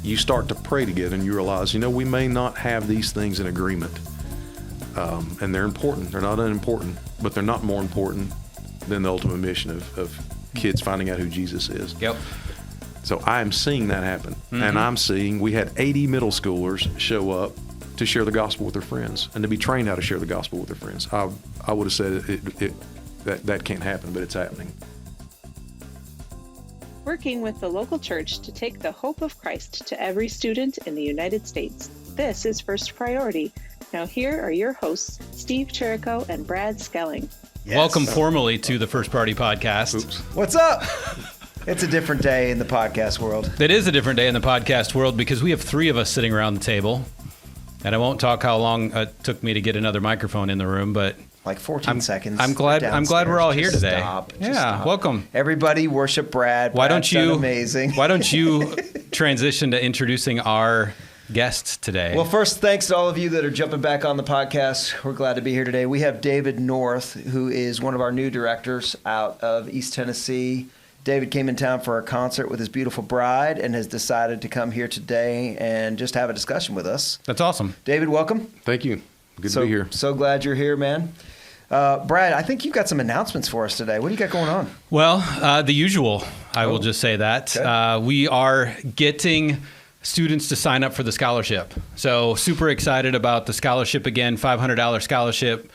you start to pray together and you realize, we may not have these things in agreement. And they're important. They're not unimportant, but they're not more important than the ultimate mission of kids finding out who Jesus is. Yep. So I am seeing that happen. And I'm seeing we had 80 middle schoolers show up to share the gospel with their friends and to be trained how to share the gospel with their friends. I would have said that can't happen, but it's happening. Working with the local church to take the hope of Christ to every student in the United States. This is First Priority. Now here are your hosts, Steve Chirico and Brad Skelling. Yes. Welcome formally to the First Party Podcast. Oops. What's up? It's a different day in the podcast world. It is a different day in the podcast world because we have three of us sitting around the table. And I won't talk how long it took me to get another microphone in the room, but Like 14 seconds. I'm glad we're all here Just today. Stop. Welcome. Everybody worship Brad. Why don't Brad's done you amazing. Why don't you transition to introducing our guests today? Well, first, thanks to all of you that are jumping back on the podcast. We're glad to be here today. We have David North, who is one of our new directors out of East Tennessee. David came in town for a concert with his beautiful bride and has decided to come here today and just have a discussion with us. That's awesome. David, welcome. Thank you. Good to be here. So glad you're here, man. Brad, I think you've got some announcements for us today. What do you got going on? Well, the usual. I will just say that. Okay. We are getting students to sign up for the scholarship. So super excited about the scholarship again, $500 scholarship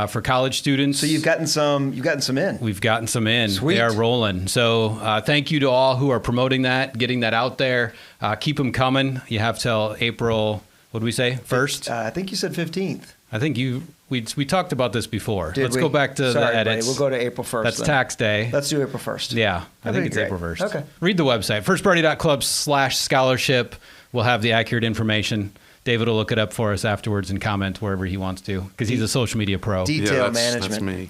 for college students. So you've gotten some in. We've gotten some in. Sweet. They are rolling. So thank you to all who are promoting that, getting that out there. Keep them coming. You have till April, what did we say, 1st? I think you said 15th. I think we talked about this before. Did Let's we? go back to Sorry, the edits. buddy. We'll go to April 1st. That's then. tax day. Let's do April 1st. Yeah, I think it's great. April 1st. Okay. Read the website, firstparty.club/scholarship. We'll have the accurate information. David will look it up for us afterwards and comment wherever he wants to because he's a social media pro. Detail That's management. me.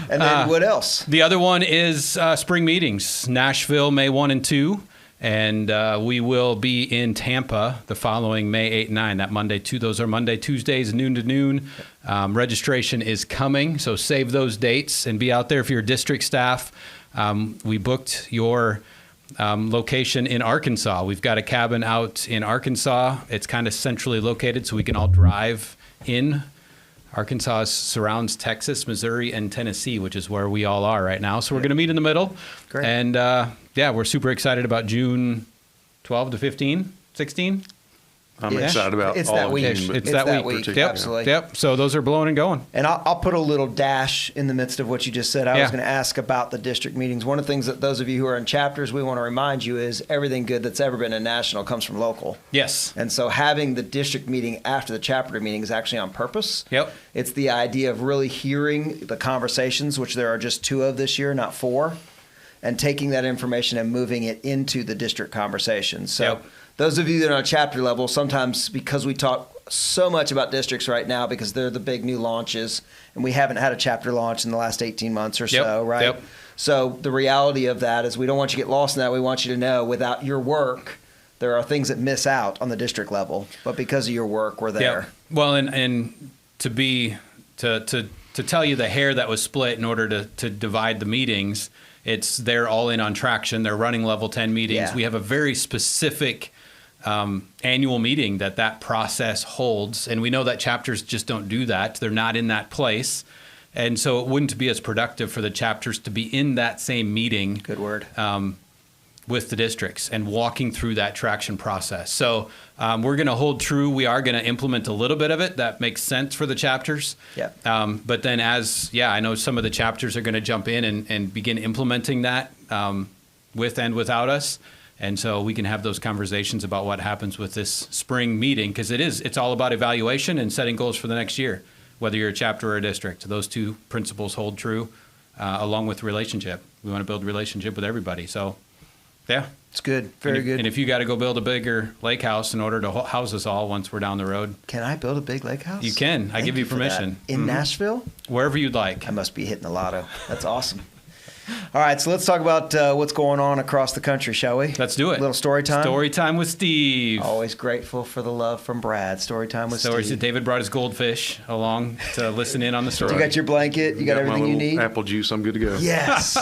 And then what else? The other one is spring meetings, Nashville, May 1 and 2. And we will be in Tampa the following May 8 and 9, that Monday, too. Those are Monday, Tuesdays, noon to noon. Registration is coming, so save those dates and be out there if you're district staff. We booked your location in Arkansas. We've got a cabin out in Arkansas. It's kind of centrally located, so we can all drive in. Arkansas surrounds Texas, Missouri, and Tennessee, which is where we all are right now. So we're going to meet in the middle. Great. And we're super excited about June 12 to 15, 16. I'm Yeah. excited about It's all that of week. June, but It's that week. Yep. Absolutely. Yep. So those are blowing and going. And I'll put a little dash in the midst of what you just said. I was going to ask about the district meetings. One of the things that those of you who are in chapters, we want to remind you is everything good that's ever been in national comes from local. Yes. And so having the district meeting after the chapter meeting is actually on purpose. Yep. It's the idea of really hearing the conversations, which there are just 2 of this year, not 4, and taking that information and moving it into the district conversation. So Yep. those of you that are on chapter level, sometimes because we talk so much about districts right now because they're the big new launches, and we haven't had a chapter launch in the last 18 months or so, right? Yep. So the reality of that is we don't want you to get lost in that. We want you to know without your work, there are things that miss out on the district level, but because of your work, we're there. Yep. Well, and to tell you the hair that was split in order to divide the meetings, they're all in on traction. They're running level 10 meetings. Yeah. We have a very specific annual meeting that process holds. And we know that chapters just don't do that. They're not in that place. And so it wouldn't be as productive for the chapters to be in that same meeting. Good word. With the districts and walking through that traction process. So we're going to hold true. We are going to implement a little bit of it. That makes sense for the chapters. Yeah. But then I know some of the chapters are going to jump in and begin implementing that with and without us. And so we can have those conversations about what happens with this spring meeting because it's all about evaluation and setting goals for the next year, whether you're a chapter or a district. Those 2 principles hold true along with relationship. We want to build relationship with everybody. So, yeah. It's good. Very good. And if you got to go build a bigger lake house in order to house us all once we're down the road, Can I build a big lake house? you can. I give you for that. permission. In Nashville? Wherever you'd like. I must be hitting the lotto. That's awesome. All right, so let's talk about what's going on across the country, shall we? Let's do it. A little story time. Story time with Steve. Always grateful for the love from Brad. Story time with So Steve. David brought his goldfish along to listen in on the story. You got your blanket. You got my everything you little need. apple juice. I'm good to go. Yes.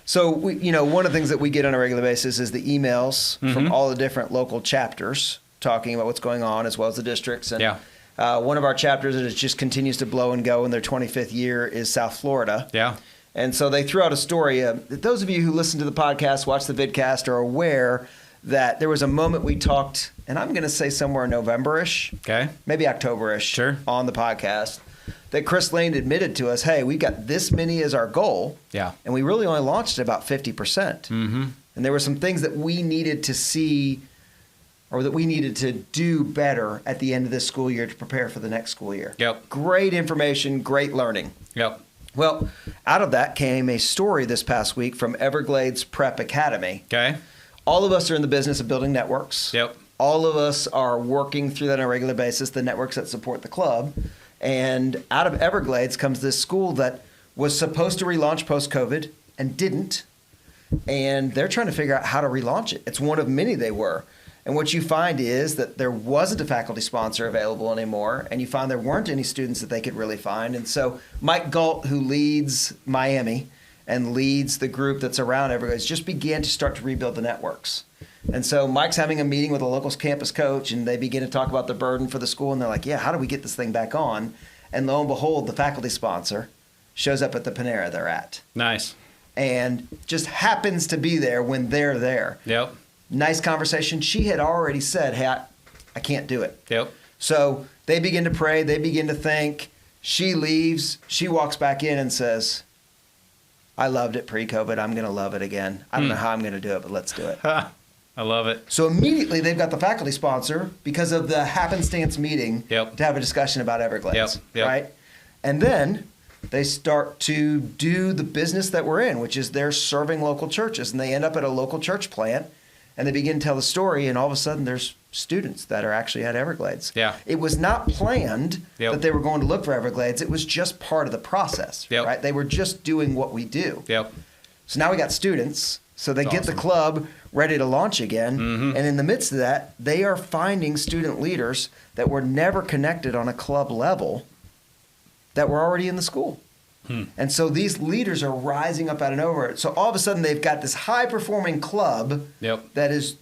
So one of the things that we get on a regular basis is the emails from all the different local chapters talking about what's going on, as well as the districts. And one of our chapters that just continues to blow and go in their 25th year is South Florida. Yeah. And so they threw out a story. Those of you who listen to the podcast, watch the vidcast, are aware that there was a moment we talked, and I'm going to say somewhere November-ish, Okay. maybe October-ish, Sure. on the podcast, that Chris Lane admitted to us, hey, we got this many as our goal, Yeah. and we really only launched at about 50%. Mm-hmm. And there were some things that we needed to see or that we needed to do better at the end of this school year to prepare for the next school year. Yep. Great information, great learning. Yep. Well, out of that came a story this past week from Everglades Prep Academy. Okay. All of us are in the business of building networks. Yep. All of us are working through that on a regular basis, the networks that support the club. And out of Everglades comes this school that was supposed to relaunch post-COVID and didn't. And they're trying to figure out how to relaunch it. It's one of many they were. And what you find is that there wasn't a faculty sponsor available anymore, and you find there weren't any students that they could really find. And so Mike Galt, who leads Miami and leads the group that's around Everglades, just began to start to rebuild the networks. And so Mike's having a meeting with a local campus coach, and they begin to talk about the burden for the school, and they're like, yeah, how do we get this thing back on? And lo and behold, the faculty sponsor shows up at the Panera they're at. Nice. And just happens to be there when they're there. Yep. Nice conversation. She had already said, hey, I can't do it. Yep. So they begin to pray. They begin to think. She leaves. She walks back in and says, I loved it pre-COVID. I'm going to love it again. I don't know how I'm going to do it, but let's do it. I love it. So immediately they've got the faculty sponsor because of the happenstance meeting Yep. to have a discussion about Everglades. Yep. Right? And then they start to do the business that we're in, which is they're serving local churches. And they end up at a local church plant. And they begin to tell the story, and all of a sudden there's students that are actually at Everglades. Yeah. It was not planned Yep. that they were going to look for Everglades. It was just part of the process, Yep. right? They were just doing what we do. Yep. So now we got students. So they That's get awesome. the club ready to launch again. Mhm. And in the midst of that, they are finding student leaders that were never connected on a club level that were already in the school. And so these leaders are rising up out of nowhere. So all of a sudden they've got this high-performing club Yep. that is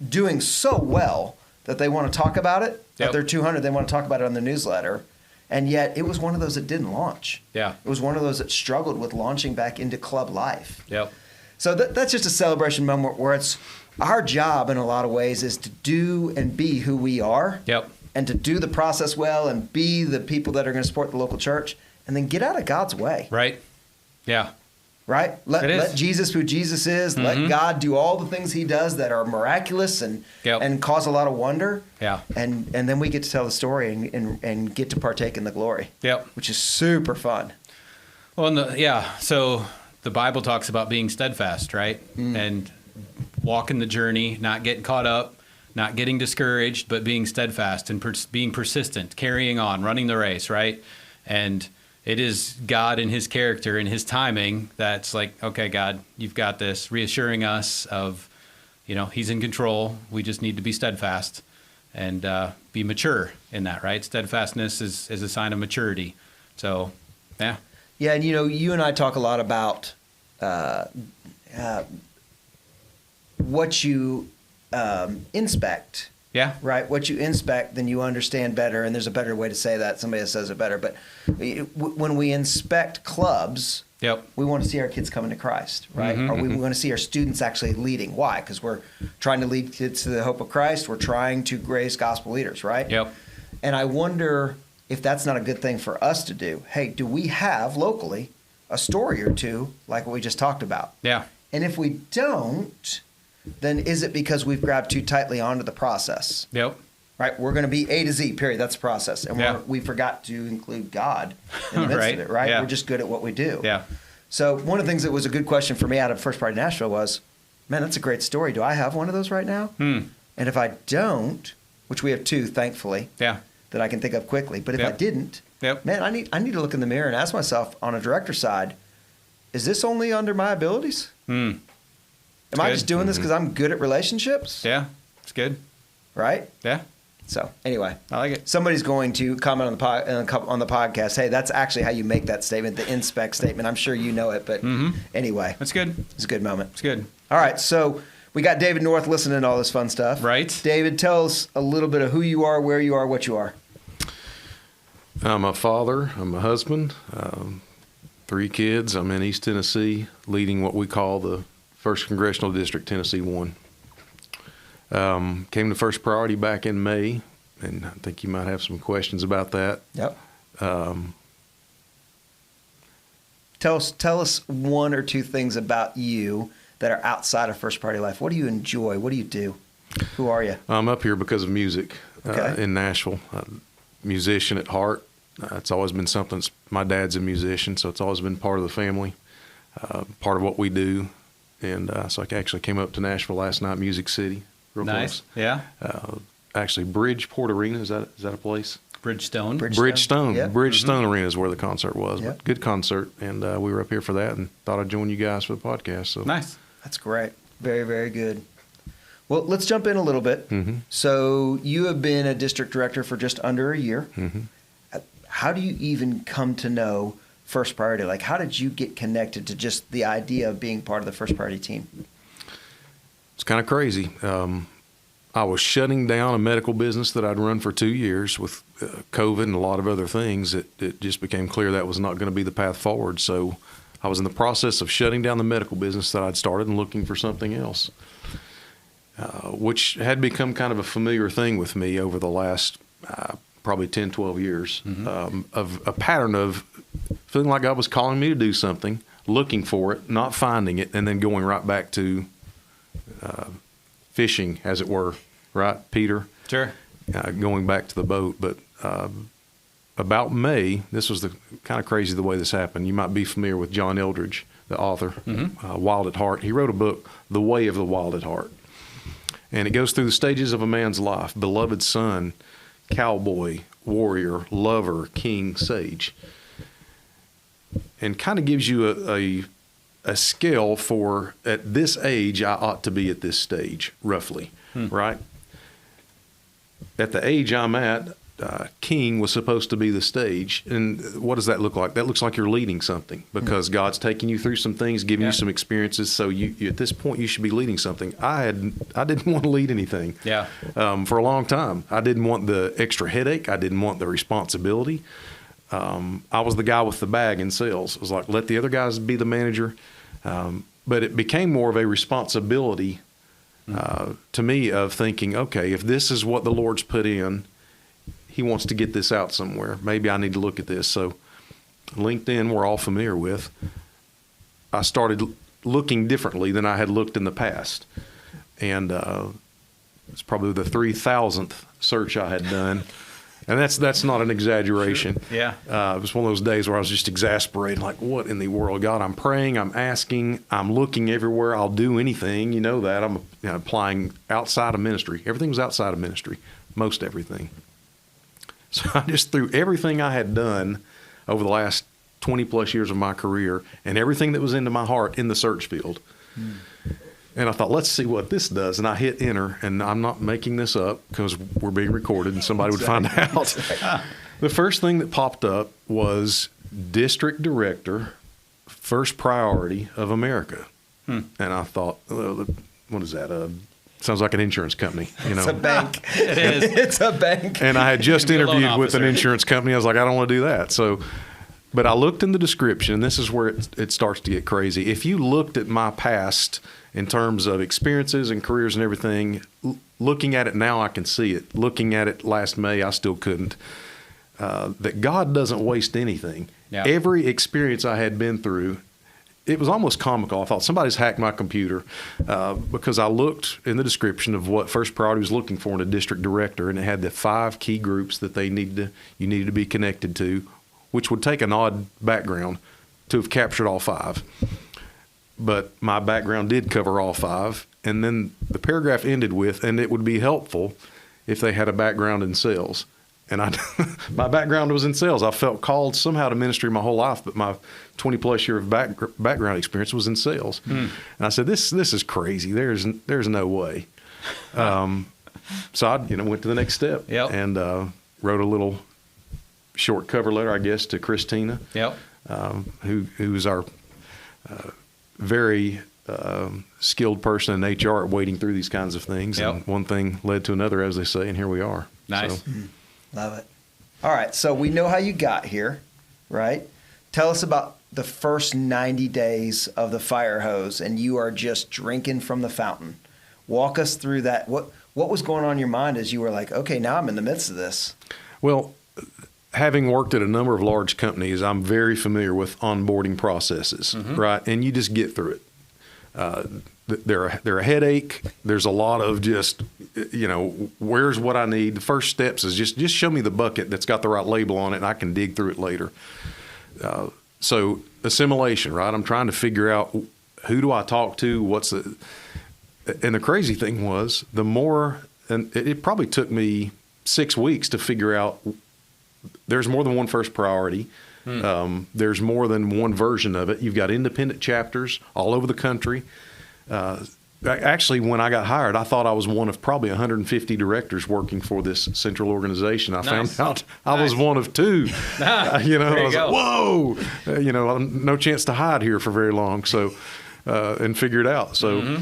doing so well that they want to talk about it. Yep. Of their 200, they want to talk about it on the newsletter. And yet it was one of those that didn't launch. Yeah. It was one of those that struggled with launching back into club life. Yep. So that's just a celebration moment where it's our job in a lot of ways is to do and be who we are. Yep. And to do the process well and be the people that are going to support the local church and then get out of God's way. Right. Yeah. Right? Let It is. Jesus who Jesus is, let God do all the things he does that are miraculous and Yep. and cause a lot of wonder. Yeah. And then we get to tell the story and get to partake in the glory. Yep. Which is super fun. Well, so the Bible talks about being steadfast, right? And walking the journey, not getting caught up, not getting discouraged, but being steadfast and being persistent, carrying on, running the race, right? And it is God and his character and his timing that's like, okay, God, you've got this, reassuring us of, he's in control. We just need to be steadfast and be mature in that, right? Steadfastness is a sign of maturity. So, yeah. Yeah, and you and I talk a lot about what you inspect. Yeah. Right? What you inspect, then you understand better, and there's a better way to say that. Somebody else says it better. But when we inspect clubs, Yep. we want to see our kids coming to Christ, right? Mhm, Or we want to see our students actually leading. Why? Because we're trying to lead kids to the hope of Christ. We're trying to raise gospel leaders, right? Yep. And I wonder if that's not a good thing for us to do. Hey, do we have locally a story or two like what we just talked about? Yeah. And if we don't, then is it because we've grabbed too tightly onto the process? Yep. Right? We're going to be A to Z, period. That's the process. And Yeah. we forgot to include God in the midst Right. of it, right? Yeah. We're just good at what we do. Yeah. So one of the things that was a good question for me out of First Party Nashville was, man, that's a great story. Do I have one of those right now? And if I don't, which we have two, thankfully, Yeah. that I can think of quickly. But if I Yep. didn't, Yep. man, I need to look in the mirror and ask myself on a director side, is this only under my abilities? Am I good. just doing this because I'm good at relationships? Yeah, it's good. Right? Yeah, So anyway, I like it. somebody's going to comment on the podcast. Hey, that's actually how you make that statement, the inspect statement. I'm sure you know it, but anyway, That's good. it's a good moment. It's good. All right, so we got David North listening to all this fun stuff. Right. David, tell us a little bit of who you are, where you are, what you are. I'm a father. I'm a husband. 3 kids. I'm in East Tennessee, leading what we call the 1st Congressional District, Tennessee 1. Came to First Priority back in May, and I think you might have some questions about that. Yep. Tell us 1 or 2 things about you that are outside of First Priority life. What do you enjoy? What do you do? Who are you? I'm up here because of music Okay. in Nashville. Musician at heart. It's always been something. My dad's a musician, so it's always been part of the family, part of what we do. And so I actually came up to Nashville last night, Music City. Real Nice. close. Yeah. Actually, Bridgeport Arena, is that a place? Bridgestone. Bridgestone. Yep. Bridgestone Arena is where the concert was. Yep. But good concert, and we were up here for that, and thought I'd join you guys for the podcast. So Nice. That's great. Very, very good. Well, let's jump in a little bit. Mm-hmm. So you have been a district director for just under a year. Mm-hmm. How do you even come to know First Priority? Like, how did you get connected to just the idea of being part of the First Priority team? It's kind of crazy. I was shutting down a medical business that I'd run for 2 years with COVID and a lot of other things. It just became clear that was not going to be the path forward. So I was in the process of shutting down the medical business that I'd started and looking for something else, which had become kind of a familiar thing with me over the last probably 10, 12 years, of a pattern of feeling like God was calling me to do something, looking for it, not finding it, and then going right back to fishing, as it were, right, Peter? Sure. Going back to the boat. But about May, this was the kind of crazy the way this happened. You might be familiar with John Eldridge, the author, Wild at Heart. He wrote a book, The Way of the Wild at Heart. And it goes through the stages of a man's life: beloved son, cowboy, warrior, lover, king, sage. And kind of gives you a scale for, at this age, I ought to be at this stage, roughly, right? At the age I'm at, king was supposed to be the stage. And what does that look like? That looks like you're leading something, because God's taking you through some things, giving you some experiences. So you at this point, you should be leading something. I didn't want to lead anything. Yeah. For a long time. I didn't want the extra headache. I didn't want the responsibility. I was the guy with the bag in sales. It was like, let the other guys be the manager. But it became more of a responsibility to me of thinking, okay, if this is what the Lord's put in, He wants to get this out somewhere. Maybe I need to look at this. So LinkedIn, we're all familiar with. I started looking differently than I had looked in the past. And it's probably the 3,000th search I had done. And that's not an exaggeration. Sure. Yeah. It was one of those days where I was just exasperated, like, what in the world? God, I'm praying, I'm asking, I'm looking everywhere. I'll do anything. You know that. I'm applying outside of ministry. Everything was outside of ministry, most everything. So I just threw everything I had done over the last 20 plus years of my career and everything that was into my heart in the search field. And I thought, let's see what this does. And I hit enter, and I'm not making this up because we're being recorded and somebody would find out. The first thing that popped up was District Director, First Priority of America. And I thought, what is that? Sounds like an insurance company. You know? It's a bank. It is. It's a bank. And I had just You can be a loan interviewed with an officer. insurance company. I was like, I don't want to do that. So, but I looked in the description, and this is where it starts to get crazy. If you looked at my past in terms of experiences and careers and everything, looking at it now, I can see it. Looking at it last May, I still couldn't. That God doesn't waste anything. Yeah. Every experience I had been through, it was almost comical. I thought somebody's hacked my computer because I looked in the description of what First Priority was looking for in a district director, and it had the 5 key groups that you needed to be connected to, which would take an odd background to have captured all 5. But my background did cover all 5. And then the paragraph ended with, and it would be helpful if they had a background in sales. And my background was in sales. I felt called somehow to ministry my whole life, but my 20-plus year of background experience was in sales. And I said, this is crazy. There's no way. So I went to the next step and wrote a little short cover letter, I guess, to Christina, who's our very skilled person in HR at wading through these kinds of things. And one thing led to another, as they say, and here we are. Nice. So, Love it. All right, so we know how you got here, right? Tell us about the first 90 days of the fire hose, and you are just drinking from the fountain. Walk us through that. What was going on in your mind as you were like, okay, now I'm in the midst of this? Well, having worked at a number of large companies, I'm very familiar with onboarding processes, right? And you just get through it. They're a headache. There's a lot of just, where's what I need? The first steps is just show me the bucket that's got the right label on it, and I can dig through it later. So assimilation, right? I'm trying to figure out who do I talk to? And the crazy thing was and it probably took me 6 weeks to figure out there's more than one first priority. There's more than one version of it. You've got independent chapters all over the country. Actually, when I got hired, I thought I was one of probably 150 directors working for this central organization. I found out I was one of two. I was like, whoa, no chance to hide here for very long. So, and figure it out. So,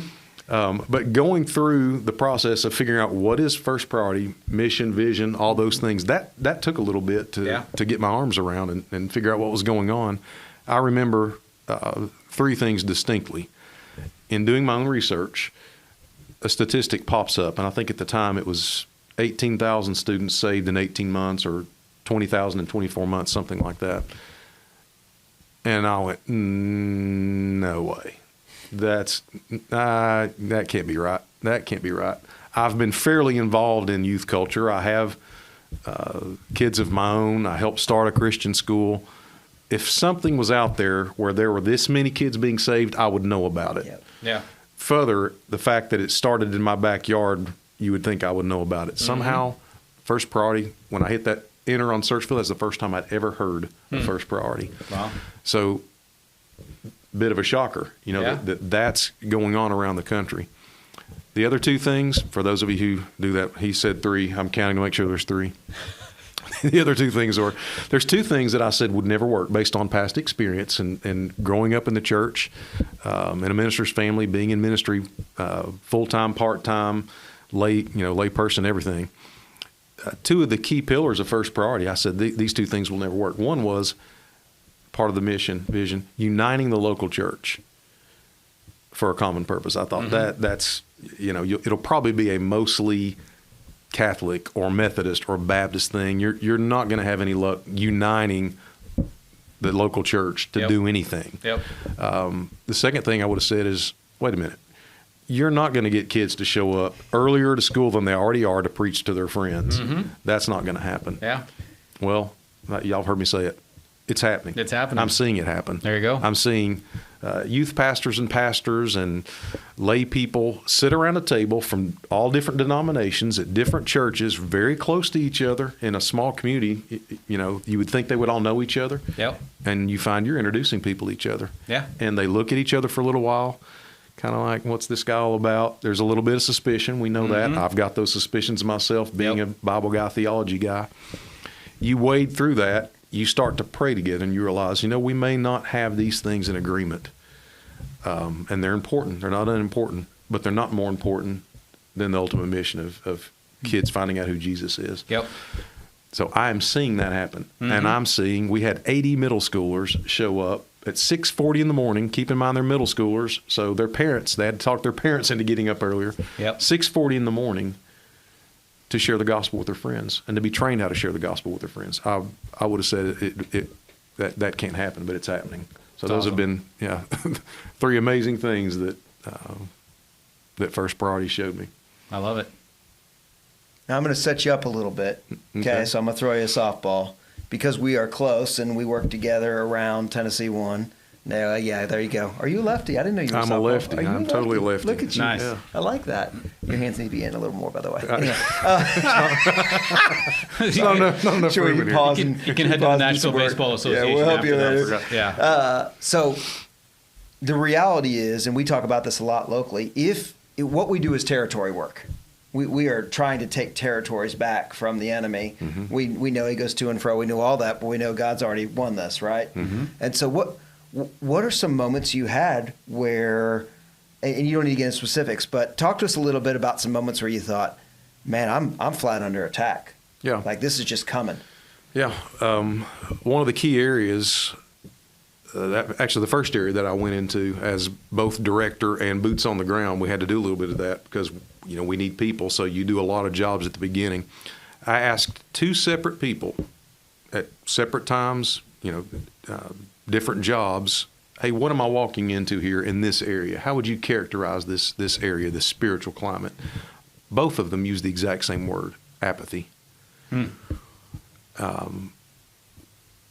but going through the process of figuring out what is first priority, mission, vision, all those things, that took a little bit to get my arms around and figure out what was going on. I remember 3 things distinctly. In doing my own research, a statistic pops up, and I think at the time it was 18,000 students saved in 18 months or 20,000 in 24 months, something like that. And I went, no way. That can't be right. That can't be right. I've been fairly involved in youth culture. I have kids of my own. I helped start a Christian school. If something was out there where there were this many kids being saved, I would know about it. Yeah. Further, the fact that it started in my backyard, you would think I would know about it. Somehow, first priority, when I hit that enter on Searchville, that's the first time I'd ever heard of first priority. Wow. So, bit of a shocker, that's going on around the country. The other 2 things, for those of you who do that, he said 3. I'm counting to make sure there's 3. The other 2 things there's 2 things that I said would never work based on past experience and growing up in the church, in a minister's family, being in ministry, full-time, part-time, lay person, everything. 2 of the key pillars of first priority, I said these 2 things will never work. One was part of the mission, vision, uniting the local church for a common purpose. I thought that's, it'll probably be a mostly Catholic or Methodist or Baptist thing. You're not going to have any luck uniting the local church to do anything. The second thing I would have said is, wait a minute, you're not going to get kids to show up earlier to school than they already are to preach to their friends. That's not going to happen. Well, y'all heard me say it. It's happening. It's happening. I'm seeing it happen. There you go. I'm seeing youth pastors and lay people sit around a table from all different denominations at different churches, very close to each other in a small community. You would think they would all know each other. And you find you're introducing people to each other. And they look at each other for a little while, kind of like, what's this guy all about? There's a little bit of suspicion. We know that. I've got those suspicions myself, being a Bible guy, theology guy. You wade through that. You start to pray together and you realize, we may not have these things in agreement. And they're important. They're not unimportant, but they're not more important than the ultimate mission of kids finding out who Jesus is. So I'm seeing that happen. And I'm seeing, we had 80 middle schoolers show up at 6:40 in the morning. Keep in mind they're middle schoolers. So their parents, they had to talk their parents into getting up earlier. 6:40 in the morning to share the gospel with their friends and to be trained how to share the gospel with their friends. I would have said that can't happen, but it's happening. So those have been 3 amazing things that first priority showed me. I love it. Now I'm going to set you up a little bit. Okay, so I'm going to throw you a softball because we are close and we work together around Tennessee 1. No, yeah, there you go. Are you a lefty? I didn't know you were I'm a softball. lefty. Are you I'm totally a lefty. Look at you. Nice. Yeah. I like that. Your hands need to be in a little more, by the way. Anyway, Not enough sure room you in here. pause You and can head to the pause and do Nashville some work. Baseball Association. Yeah, we'll help you after later. that. Yeah. So the reality is, and we talk about this a lot locally, what we do is territory work. We are trying to take territories back from the enemy. Mm-hmm. We know he goes to and fro. We know all that, but we know God's already won this, right? Mm-hmm. And so what are some moments you had where, and you don't need to get into specifics, but talk to us a little bit about some moments where you thought, man, I'm flat under attack. Yeah. Like this is just coming. Yeah. One of the key areas, actually the first area that I went into as both director and boots on the ground, we had to do a little bit of that because, we need people. So you do a lot of jobs at the beginning. I asked two separate people at separate times, different jobs. Hey, what am I walking into here in this area? How would you characterize this area, this spiritual climate? Both of them use the exact same word, apathy.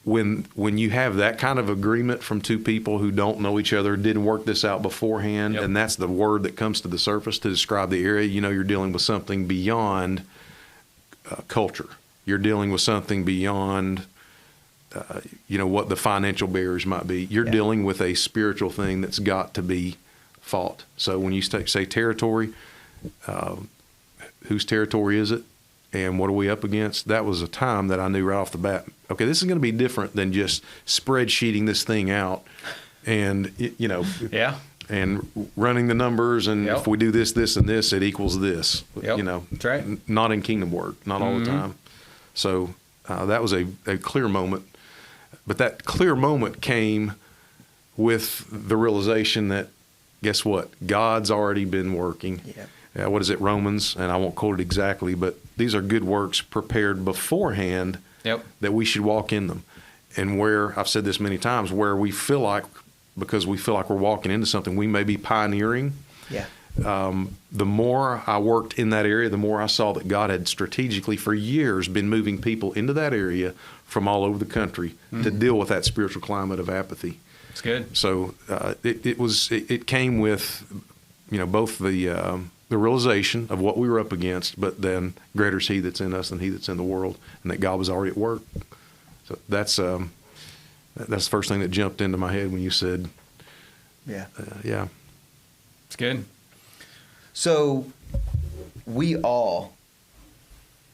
When you have that kind of agreement from two people who don't know each other, didn't work this out beforehand, Yep. and that's the word that comes to the surface to describe the area, you're dealing with something beyond culture. You're dealing with something beyond, what the financial barriers might be. You're dealing with a spiritual thing that's got to be fought. So when you say territory, whose territory is it? And what are we up against? That was a time that I knew right off the bat, okay, this is going to be different than just spreadsheeting this thing out and, and running the numbers. And if we do this, this, and this, it equals this. That's right. Not in kingdom work, not all the time. So that was a clear moment. But that clear moment came with the realization that, guess what? God's already been working. Yeah. What is it, Romans? And I won't quote it exactly, but these are good works prepared beforehand that we should walk in them. And where, I've said this many times, where we feel like, because we feel like we're walking into something, we may be pioneering. Yeah. The more I worked in that area, the more I saw that God had strategically for years been moving people into that area from all over the country to deal with that spiritual climate of apathy. It's good. So it came with, both the realization of what we were up against, but then greater is he that's in us than he that's in the world, and that God was already at work. So that's the first thing that jumped into my head when you said, yeah. It's good. So we all,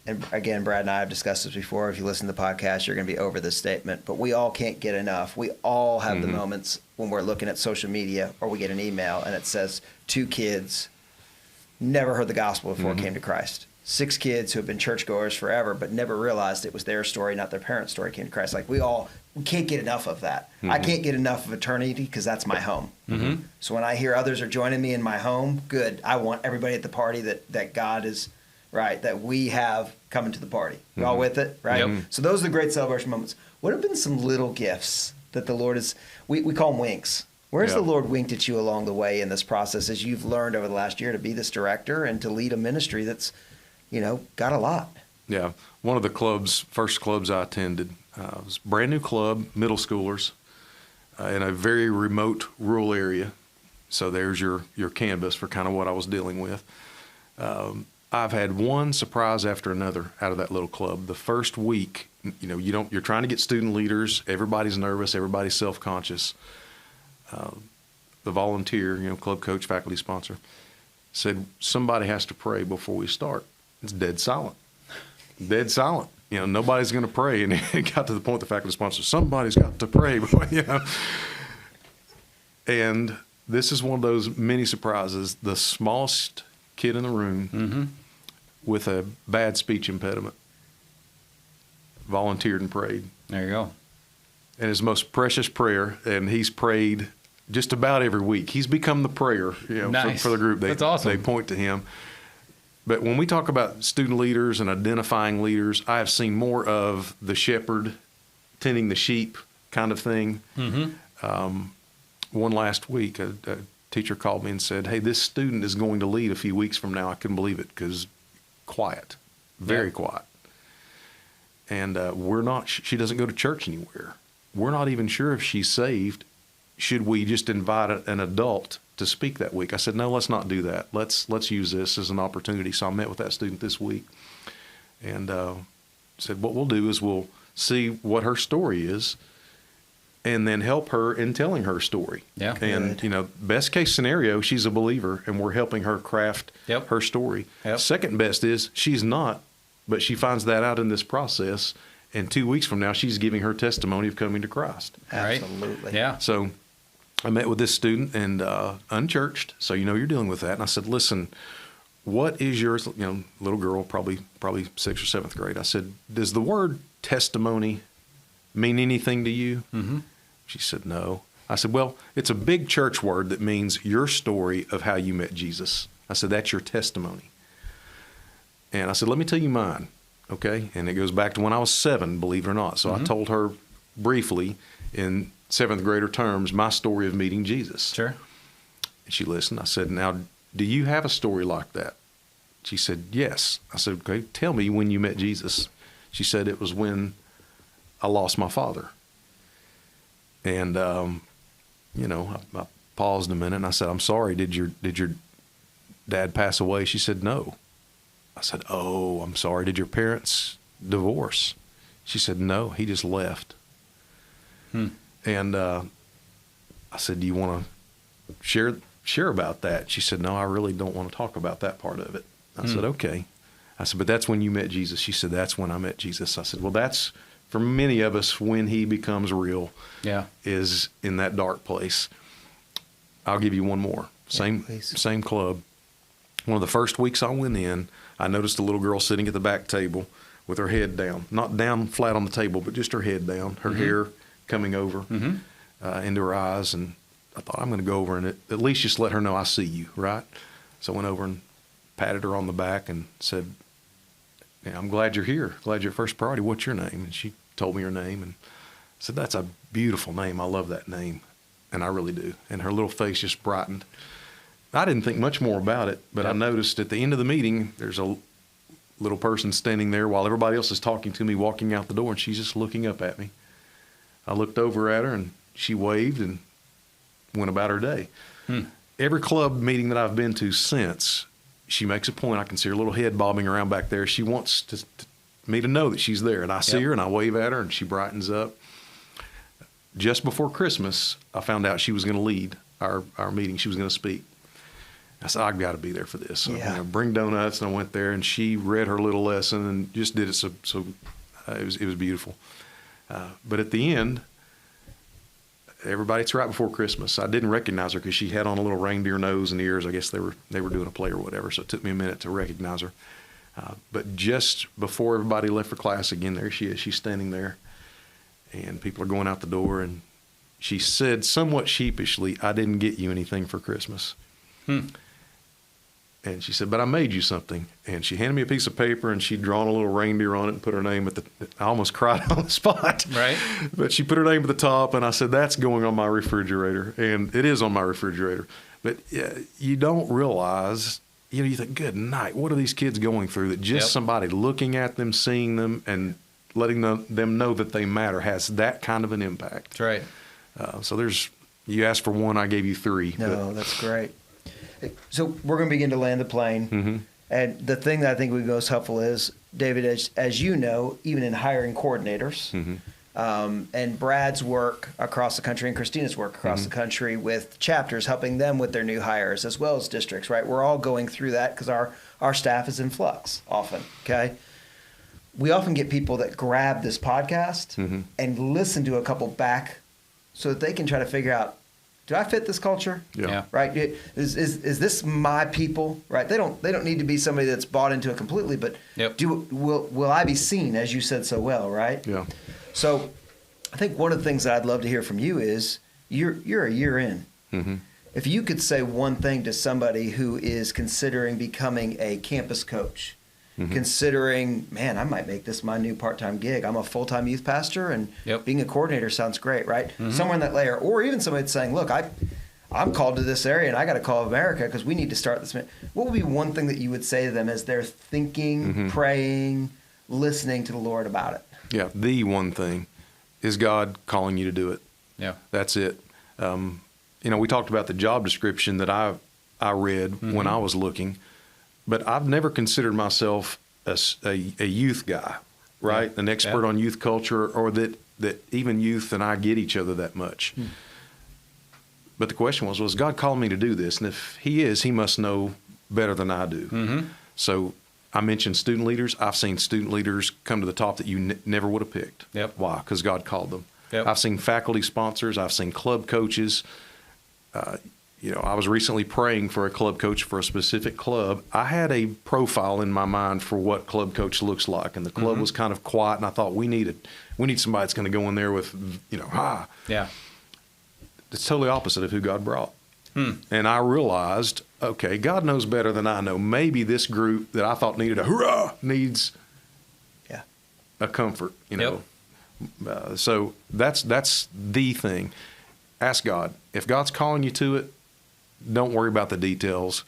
and again, Brad and I have discussed this before. If you listen to the podcast, you're going to be over this statement, but we all can't get enough. We all have the moments when we're looking at social media or we get an email and it says 2 kids never heard the gospel before it came to Christ. 6 kids who have been churchgoers forever, but never realized it was their story, not their parents' story, came to Christ. Like we can't get enough of that. I can't get enough of eternity because that's my home. So when I hear others are joining me in my home, good. I want everybody at the party that God is, right, that we have coming to the party. You all with it, right? Yep. So those are the great celebration moments. What have been some little gifts that the Lord is, we call them winks. Where's the Lord winked at you along the way in this process as you've learned over the last year to be this director and to lead a ministry that's, got a lot? Yeah. One of the first clubs I attended was a brand new club, middle schoolers, in a very remote rural area. So there's your canvas for kind of what I was dealing with. I've had one surprise after another out of that little club. The first week, you're trying to get student leaders. Everybody's nervous. Everybody's self-conscious. The volunteer, club coach, faculty sponsor, said, somebody has to pray before we start. It's dead silent. Dead silent. Nobody's going to pray. And it got to the point the faculty sponsor, somebody's got to pray. And this is one of those many surprises. The smallest kid in the room with a bad speech impediment volunteered and prayed. There you go. And his most precious prayer, and he's prayed just about every week. He's become the prayer Nice. for the group. That's awesome. They point to him. But when we talk about student leaders and identifying leaders, I have seen more of the shepherd tending the sheep kind of thing. One last week, a teacher called me and said, hey, this student is going to lead a few weeks from now. I couldn't believe it because quiet, very quiet. And she doesn't go to church anywhere. We're not even sure if she's saved. should we just invite an adult to speak that week? I said, no, let's not do that. Let's use this as an opportunity. So I met with that student this week and said, what we'll do is we'll see what her story is and then help her in telling her story. Yeah. And, best case scenario, she's a believer and we're helping her craft her story. Yep. Second best is she's not, but she finds that out in this process. And 2 weeks from now, she's giving her testimony of coming to Christ. Right. Absolutely. Yeah. So I met with this student and unchurched, so you're dealing with that. And I said, listen, what is your little girl, probably 6th or 7th grade? I said, does the word testimony mean anything to you? Mm-hmm. She said, no. I said, well, it's a big church word that means your story of how you met Jesus. I said, that's your testimony. And I said, let me tell you mine, okay? And it goes back to when I was 7, believe it or not. So I told her briefly in 7th grader terms my story of meeting Jesus. Sure. And she listened. I said, now, do you have a story like that? She said, yes. I said, okay, tell me when you met Jesus. She said, it was when I lost my father. And, I paused a minute and I said, I'm sorry, did your dad pass away? She said, no. I said, oh, I'm sorry. Did your parents divorce? She said, no, he just left. And I said, do you want to share about that? She said, no, I really don't want to talk about that part of it. I said, okay. I said, but that's when you met Jesus. She said, that's when I met Jesus. I said, well, that's for many of us when he becomes real. Yeah. Is in that dark place. I'll give you one more. Same club. One of the first weeks I went in, I noticed a little girl sitting at the back table with her head down, not down flat on the table, but just her head down, her hair coming over into her eyes. And I thought, I'm going to go over and at least just let her know I see you, right? So I went over and patted her on the back and said, I'm glad you're here. Glad you're at First Priority. What's your name? And she told me her name and I said, that's a beautiful name. I love that name. And I really do. And her little face just brightened. I didn't think much more about it, but I noticed at the end of the meeting, there's a little person standing there while everybody else is talking to me, walking out the door, and she's just looking up at me. I looked over at her, and she waved and went about her day. Every club meeting that I've been to since, she makes a point. I can see her little head bobbing around back there. She wants me to know that she's there, and I see her, and I wave at her, and she brightens up. Just before Christmas, I found out she was going to lead our meeting. She was going to speak. I said, I've got to be there for this. So, bring donuts, and I went there, and she read her little lesson and just did it so it was beautiful. But at the end, it's right before Christmas. I didn't recognize her because she had on a little reindeer nose and ears. I guess they were doing a play or whatever, so it took me a minute to recognize her. But just before everybody left for class again, there she is. She's standing there, and people are going out the door, and she said somewhat sheepishly, I didn't get you anything for Christmas. And she said, but I made you something. And she handed me a piece of paper, and she'd drawn a little reindeer on it and put her name I almost cried on the spot. Right. But she put her name at the top, and I said, that's going on my refrigerator. And it is on my refrigerator. But you don't realize, you think, good night, what are these kids going through that just somebody looking at them, seeing them, and letting them know that they matter has that kind of an impact. That's right. So you asked for one, I gave you 3. No, that's great. So we're going to begin to land the plane. And the thing that I think would be most helpful is, David, as you know, even in hiring coordinators, and Brad's work across the country and Christina's work across the country with chapters, helping them with their new hires as well as districts, right? We're all going through that because our staff is in flux often, okay? We often get people that grab this podcast and listen to a couple back so that they can try to figure out, do I fit this culture? Yeah. Right? Is this my people? Right? They don't need to be somebody that's bought into it completely, but will I be seen, as you said so well, right? Yeah. So I think one of the things that I'd love to hear from you is you're a year in. If you could say one thing to somebody who is considering becoming a campus coach, considering, man, I might make this my new part-time gig. I'm a full-time youth pastor, and being a coordinator sounds great, right? Somewhere in that layer. Or even somebody that's saying, look, I'm called to this area, and I got to call America because we need to start this. What would be one thing that you would say to them as they're thinking, praying, listening to the Lord about it? Yeah, the one thing is God calling you to do it. Yeah. That's it. We talked about the job description that I read when I was looking, but I've never considered myself a youth guy, right? An expert on youth culture, or that even youth and I get each other that much. But the question was God calling me to do this? And if he is, he must know better than I do. So I mentioned student leaders. I've seen student leaders come to the top that you never would have picked. Why? Because God called them. I've seen faculty sponsors. I've seen club coaches. I was recently praying for a club coach for a specific club. I had a profile in my mind for what club coach looks like, and the club was kind of quiet, and I thought we need somebody that's going to go in there with, Yeah. It's totally opposite of who God brought. And I realized, okay, God knows better than I know. Maybe this group that I thought needed a hurrah needs a comfort, so that's the thing. Ask God. If God's calling you to it, don't worry about the details.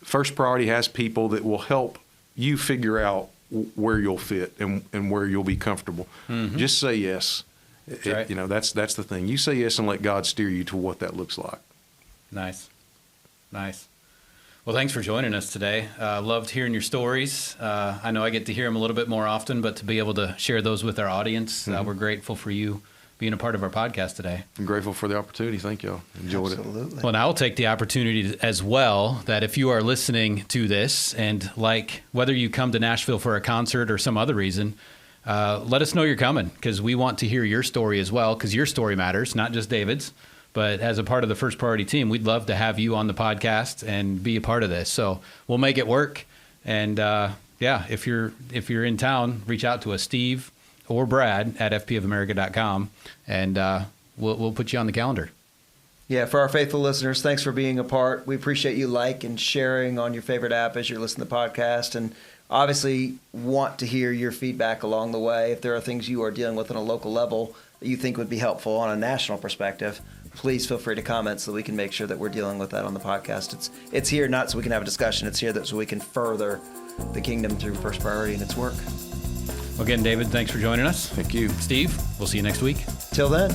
First Priority has people that will help you figure out where you'll fit and where you'll be comfortable. Just say yes. That's the thing. You say yes and let God steer you to what that looks like. Nice. Well, thanks for joining us today. Loved hearing your stories. I know I get to hear them a little bit more often, but to be able to share those with our audience, we're grateful for you being a part of our podcast today. I'm grateful for the opportunity. Thank y'all. Enjoyed it. Well, and I will take the opportunity as well that if you are listening to this and whether you come to Nashville for a concert or some other reason, let us know you're coming, because we want to hear your story as well, because your story matters, not just David's. But as a part of the First Priority team, we'd love to have you on the podcast and be a part of this. So we'll make it work. And if you're in town, reach out to us, Steve or Brad at fpofamerica.com, and we'll put you on the calendar. Yeah, for our faithful listeners, thanks for being a part. We appreciate you and sharing on your favorite app as you're listening to the podcast, and obviously want to hear your feedback along the way. If there are things you are dealing with on a local level that you think would be helpful on a national perspective, please feel free to comment so we can make sure that we're dealing with that on the podcast. It's here not so we can have a discussion. It's here so we can further the kingdom through First Priority and its work. Again, David, thanks for joining us. Thank you. Steve, we'll see you next week. Till then.